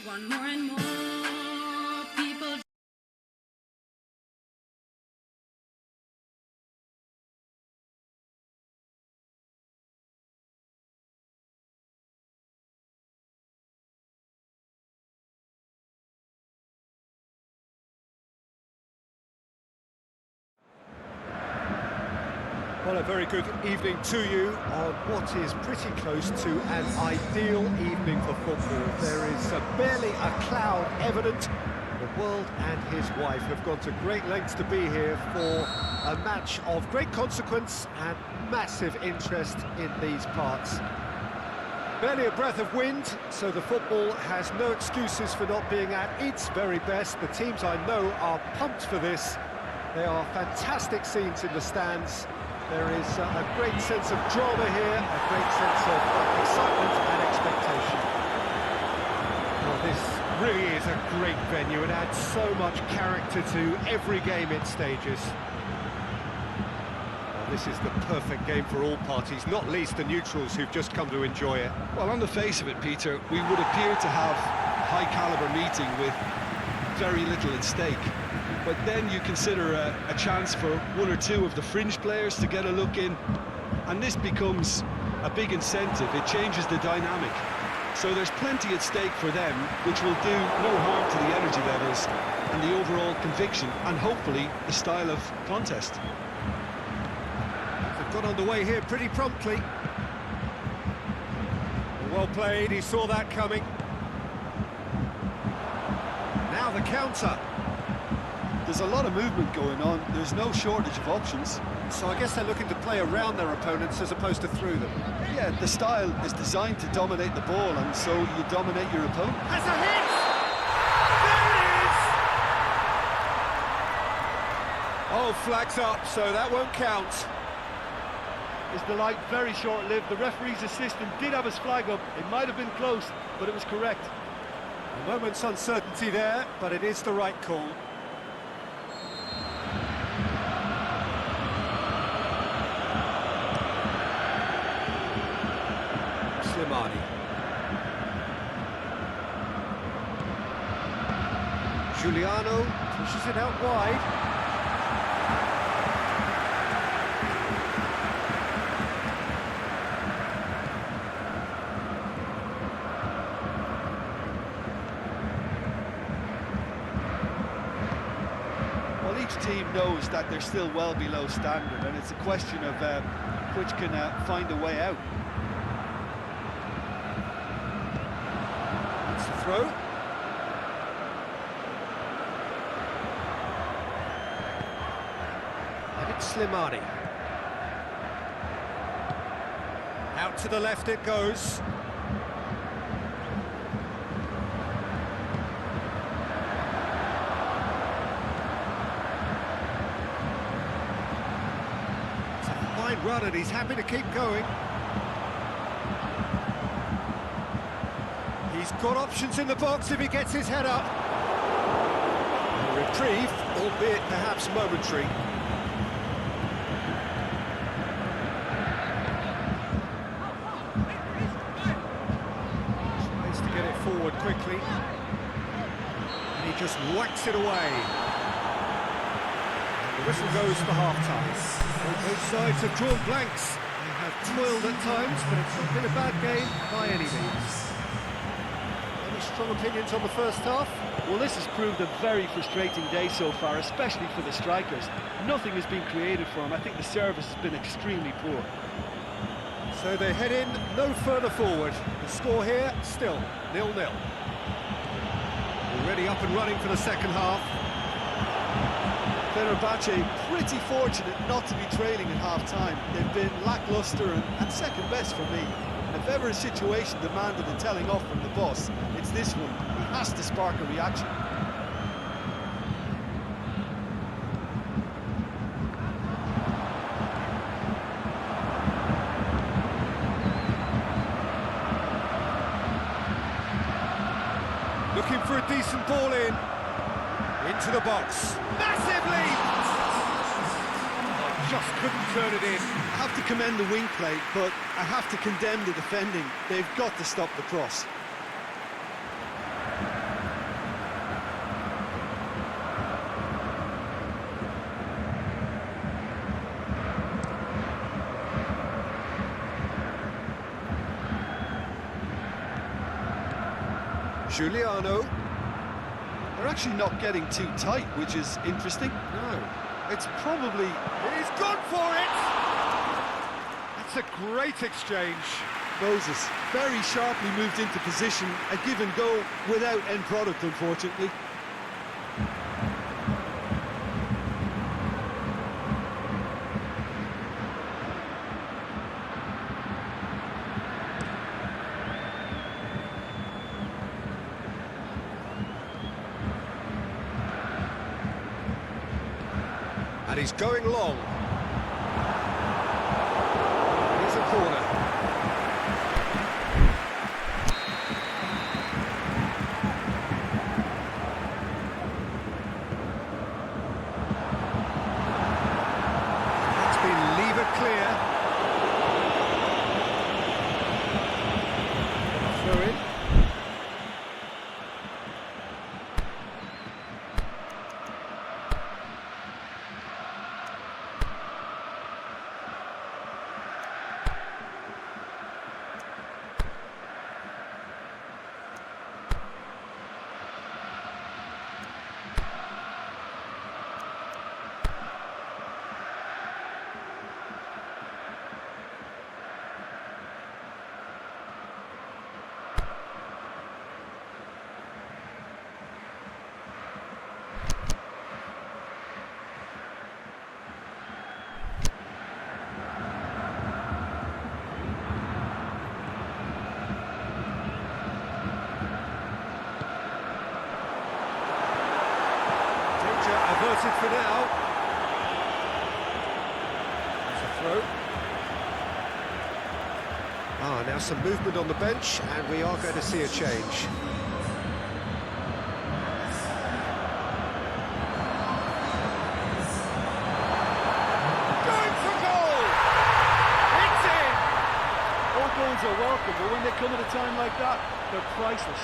One more and more people. Well, a very good evening to you on what is pretty close to an ideal evening for football. There is barely a cloud evident. The world and his wife have gone to great lengths to be here for a match of great consequence and massive interest in these parts. Barely a breath of wind, so the football has no excuses for not being at its very best. The teams I know are pumped for this. They are fantastic scenes in the stands. There is a great sense of drama here, a great sense of excitement and expectation. Well, this really is a great venue. It adds so much character to every game it stages. Well, this is the perfect game for all parties, not least the neutrals who've just come to enjoy it. Well, on the face of it, Peter, we would appear to have a high-caliber meeting with very little at stake. But then you consider a chance for one or two of the fringe players to get a look in, and this becomes a big incentive. It changes the dynamic. So there's plenty at stake for them, which will do no harm to the energy levels and the overall conviction, and hopefully the style of contest. They've got underway here pretty promptly. Well played, he saw that coming. Now the counter. There's a lot of movement going on. There's no shortage of options. So I guess they're looking to play around their opponents as opposed to through them. Yeah, the style is designed to dominate the ball, and so you dominate your opponent. Has a hit! There it is! Oh, flags up, so that won't count. Is the light very short-lived? The referee's assistant did have his flag up. It might have been close, but it was correct. A moment's uncertainty there, but it is the right call. Slimani. Giuliano pushes it out wide. Well, each team knows that they're still well below standard, and it's a question of which can find a way out. Throw. And it's Slimani. Out to the left it goes. It's a fine run and he's happy to keep going. He's got options in the box if he gets his head up. A reprieve, albeit perhaps momentary. Tries to get it forward quickly. And he just whacks it away. The whistle goes for half-time. Both sides have drawn blanks. They have toiled at times, but it's not been a bad game by any means. Strong opinions on the first half? Well, this has proved a very frustrating day so far, especially for the strikers. Nothing has been created for them. I think the service has been extremely poor. So they head in no further forward. The score here, still 0-0. Already up and running for the second half. Fenerbahce pretty fortunate not to be trailing at half-time. They've been lacklustre and second best for me. If ever a situation demanded a telling off from the boss, it's this one. He has to spark a reaction. Looking for a decent ball in. Into the box. Massive lead! Just couldn't turn it in. I have to commend the wing play, but I have to condemn the defending. They've got to stop the cross. Giuliano. They're actually not getting too tight, which is interesting. No. It's probably... He's gone for it! That's a great exchange. Moses very sharply moved into position, a give and go without end product, unfortunately. And he's going long. Here's a corner. That's been levered clear. Throw in. Averted for now. It's a throw. Now some movement on the bench, and we are going to see a change. Going for goal! It's in! All goals are welcome, but when they come at a time like that, they're priceless.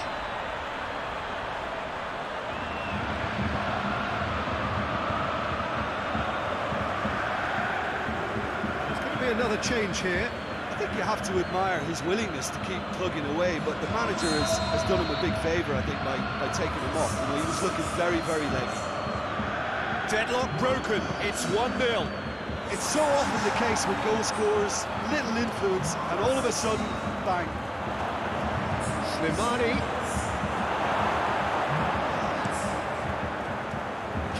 Another change here. I think you have to admire his willingness to keep plugging away, but the manager has done him a big favour, I think, by taking him off. You know, he was looking very, very late. Deadlock broken. It's 1-0. It's so often the case with goal scorers, little influence, and all of a sudden, bang. Slimani.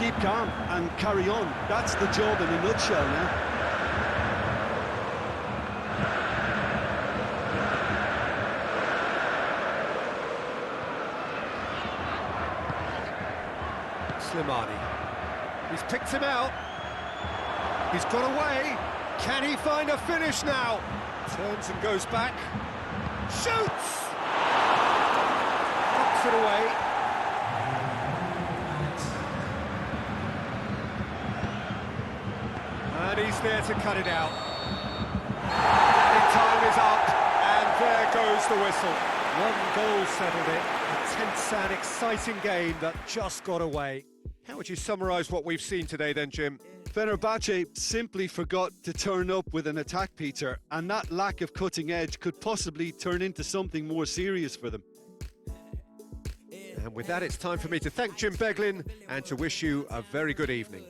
Keep calm and carry on. That's the job in a nutshell now. Slimani. He's picked him out. He's got away. Can he find a finish now? Turns and goes back. Shoots! Knocks it away. And he's there to cut it out. Time is up, and there goes the whistle. One goal settled it. A tense and exciting game that just got away. How would you summarise what we've seen today then, Jim? Fenerbahce simply forgot to turn up with an attack, Peter, and that lack of cutting edge could possibly turn into something more serious for them. And with that, it's time for me to thank Jim Beglin and to wish you a very good evening.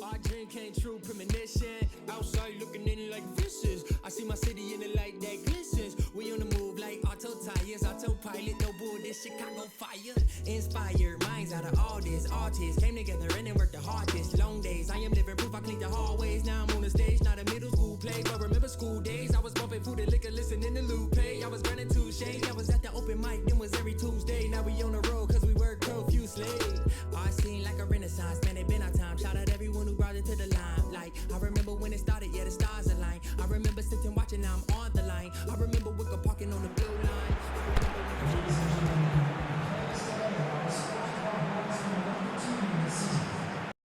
Our dream came true, premonition. Outside looking in like fishes. I see my city in the light that glistens. We on the move like auto tires, autopilot, no bull, this Chicago fire. Inspired minds out of all this. Artists came together and they worked the hardest. Long days, I am living proof, I cleaned the hallways. Now I'm on the stage, not a middle school play. But remember school days, I was bumping food and liquor, listening to Lupe. I was running to shade, I was at the open mic, then was every Tuesday. Now we on the road, cause we work profusely. Our scene like a renaissance, man, it been our time. Shout out everyone who brought it to the limelight. I remember when it started, yeah, the stars aligned. I remember sitting watching, now I'm on the line. I remember Wicker parking on the blue line.